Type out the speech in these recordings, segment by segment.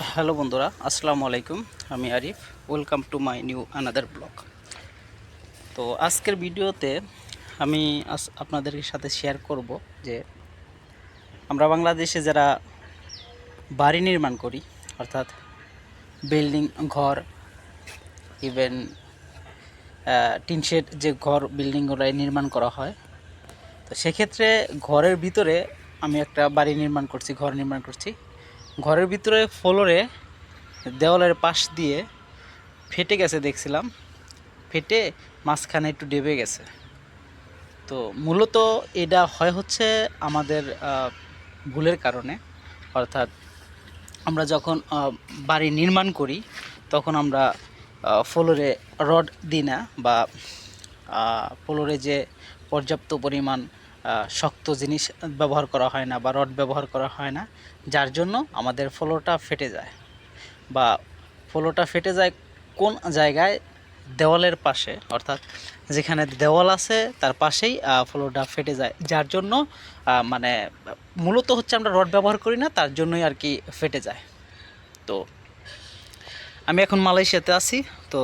Hello বন্ধুরা, আসসালামু আলাইকুম। আমি Arif. Welcome to my new another blog. তো আজকের ভিডিওতে আমি আপনাদের সাথে শেয়ার করব যে আমরা বাংলাদেশে যারা বাড়ি নির্মাণ করি, অর্থাৎ বিল্ডিং, ঘর, ইভেন টিন শেড যে ঘর বিল্ডিংগুলো নির্মাণ করা হয়, তো সেক্ষেত্রে ঘরের ভিতরে আমি একটা বাড়ি নির্মাণ করছি, ঘর নির্মাণ করছি। ঘরের ভিতরে ফ্লোরে দেওয়ালের পাশ দিয়ে ফেটে গেছে দেখছিলাম, ফেটে মাঝখানে একটু ডেবে গেছে। তো মূলত এটা হচ্ছে আমাদের ভুলের কারণে। অর্থাৎ আমরা যখন বাড়ি নির্মাণ করি তখন আমরা ফ্লোরে রড দিই না, বা ফ্লোরে যে পর্যাপ্ত পরিমাণ শক্ত জিনিস ব্যবহার করা হয় না বা রড ব্যবহার করা হয় না, যার জন্য আমাদের ফ্লোরটা ফেটে যায়। বা ফ্লোরটা ফেটে যায় কোন জায়গায়? দেওয়ালের পাশে, অর্থাৎ যেখানে দেওয়াল আছে তার পাশেই ফ্লোরটা ফেটে যায়, যার জন্য মানে মূলত হচ্ছে আমরা রড ব্যবহার করি না, তার জন্যই আর কি ফেটে যায়। তো আমি এখন মালয়েশিয়াতে আছি। তো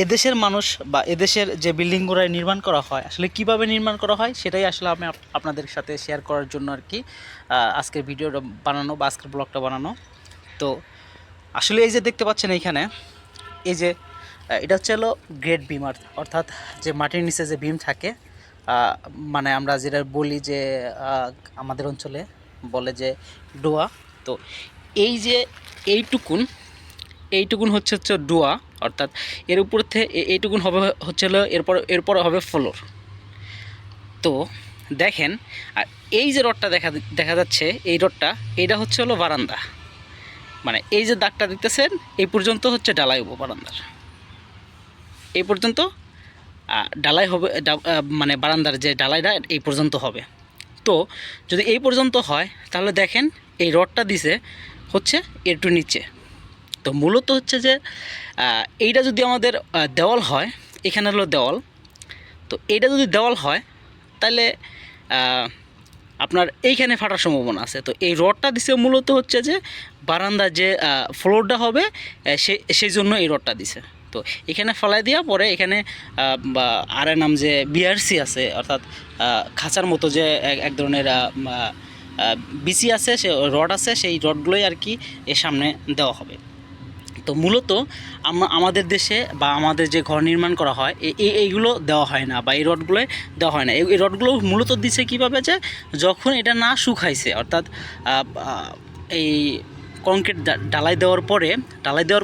এদেশের মানুষ বা এদেশের যে বিল্ডিংগুলো নির্মাণ করা হয় আসলে কিভাবে নির্মাণ করা হয় সেটাই আসলে আমি আপনাদের সাথে শেয়ার করার জন্য আর কি আজকের ভিডিওটা বানানো বা আজকের ব্লগটা বানানো। তো আসলে এই যে দেখতে পাচ্ছেন এইখানে, এই যে এটা হচ্ছে হলো গ্রেড বিম, অর্থাৎ যে মাটির নিচে যে বিম থাকে, মানে আমরা যেটা বলি যে আমাদের অঞ্চলে বলে যে ডোয়া। তো এই যে এইটুকুন এইটুকুন হচ্ছে ডোয়া, অর্থাৎ এর উপর থেকে এইটুকুন হবে হচ্ছে হলো এরপর হবে ফ্লোর। তো দেখেন, আর এই যে রডটা দেখা যাচ্ছে, এই রডটা এটা হচ্ছে হলো বারান্দা। মানে এই যে দাগটা দেখতেছেন, এই পর্যন্ত হচ্ছে ঢালাই হবো বারান্দার, এই পর্যন্ত ঢালাই হবে, মানে বারান্দার যে ঢালাইটা এই পর্যন্ত হবে। তো যদি এই পর্যন্ত হয় তাহলে দেখেন এই রডটা দিছে হচ্ছে একটু নিচে। তো মূলত হচ্ছে যে এইটা যদি আমাদের দেওয়াল হয়, এখানে হলো দেওয়াল, তো এইটা যদি দেওয়াল হয় তাহলে আপনার এইখানে ফাটার সম্ভাবনা আছে। তো এই রডটা দিছে মূলত হচ্ছে যে বারান্দার যে ফ্লোরটা হবে সেই জন্য এই রডটা দিছে। তো এখানে ফলাই দেওয়া পরে এখানে আর নাম যে বিআরসি আছে, অর্থাৎ খাঁচার মতো যে এক ধরনের বিসি আছে, সে রড আছে, সেই রডগুলোই আর কি এর সামনে দেওয়া হবে। তো মূলত আমাদের দেশে বা আমাদের যে ঘর নির্মাণ করা হয় এইগুলো দেওয়া হয় না, বা এই রডগুলোই দেওয়া হয় না। এই রডগুলো মূলত দিচ্ছে কীভাবে? যে যখন এটা না শুকাইছে, অর্থাৎ এই কংক্রিট ঢালাই দেওয়ার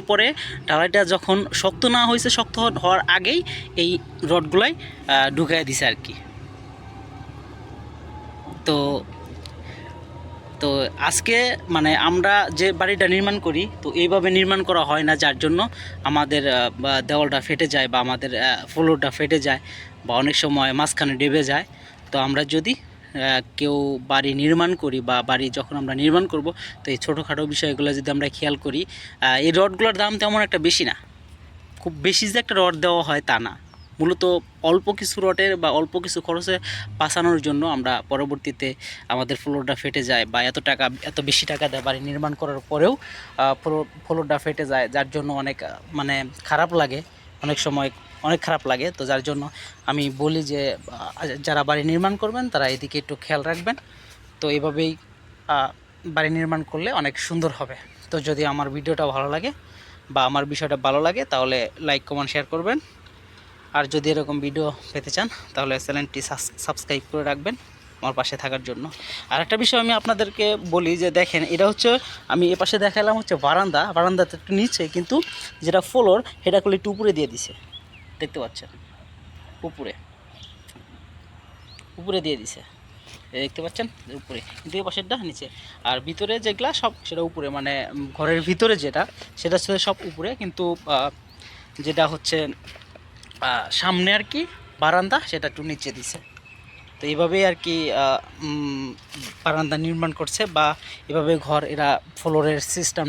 পরে ঢালাইটা যখন শক্ত না হয়েছে, শক্ত হওয়ার আগেই এই রডগুলাই ঢুকাই দিছে আর কি। তো তো আজকে মানে আমরা যে বাড়িটা নির্মাণ করি, তো এইভাবে নির্মাণ করা হয় না, যার জন্য আমাদের দেওয়ালটা ফেটে যায় বা আমাদের ফ্লোরটা ফেটে যায়, বা অনেক সময় মাঝখানে ডেবে যায়। তো আমরা যদি কেউ বাড়ি নির্মাণ করি বা বাড়ি যখন আমরা নির্মাণ করব, তো এই ছোটোখাটো বিষয়গুলো যদি আমরা খেয়াল করি, এই রডগুলোর দাম তেমন একটা বেশি না, খুব বেশি যে একটা রড দেওয়া হয় তা না। মূলত অল্প কিছু রডের বা অল্প কিছু খরচে বাঁচানোর জন্য আমরা পরবর্তীতে আমাদের ফ্লোরটা ফেটে যায়, বা এত বেশি টাকা দেয় বাড়ি নির্মাণ করার পরেও ফ্লোরটা ফেটে যায়, যার জন্য অনেক মানে খারাপ লাগে, অনেক সময় অনেক খারাপ লাগে। তো যার জন্য আমি বলি যে যারা বাড়ি নির্মাণ করবেন তারা এদিকে একটু খেয়াল রাখবেন। তো এইভাবেই বাড়ি নির্মাণ করলে অনেক সুন্দর হবে। তো যদি আমার ভিডিওটা ভালো লাগে বা আমার বিষয়টা ভালো লাগে তাহলে লাইক, কমেন্ট, শেয়ার করবেন। আর যদি এরকম ভিডিও পেতে চান তাহলে চ্যানেলটি সাবস্ক্রাইব করে রাখবেন আমার পাশে থাকার জন্য। আর একটা বিষয় আমি আপনাদেরকে বলি যে দেখেন, এটা হচ্ছে আমি এপাশে দেখালাম হচ্ছে বারান্দাতে একটু নিচে, কিন্তু যেটা ফ্লোর সেটা করলে একটু উপরে দিয়ে দিছে, দেখতে পাচ্ছেন, উপরে উপরে দিয়ে দিছে, দেখতে পাচ্ছেন উপরে, কিন্তু এই পাশেরটা নিচে। আর ভিতরে যেগুলা সব সেটা উপরে, মানে ঘরের ভিতরে যেটা সেটা সব উপরে, কিন্তু যেটা হচ্ছে সামনে আর কি বারান্দা সেটা একটু নিচে দিছে। তো এইভাবেই আর কি বারান্দা নির্মাণ করছে, বা এভাবে ঘর এরা ফ্লোরের সিস্টেম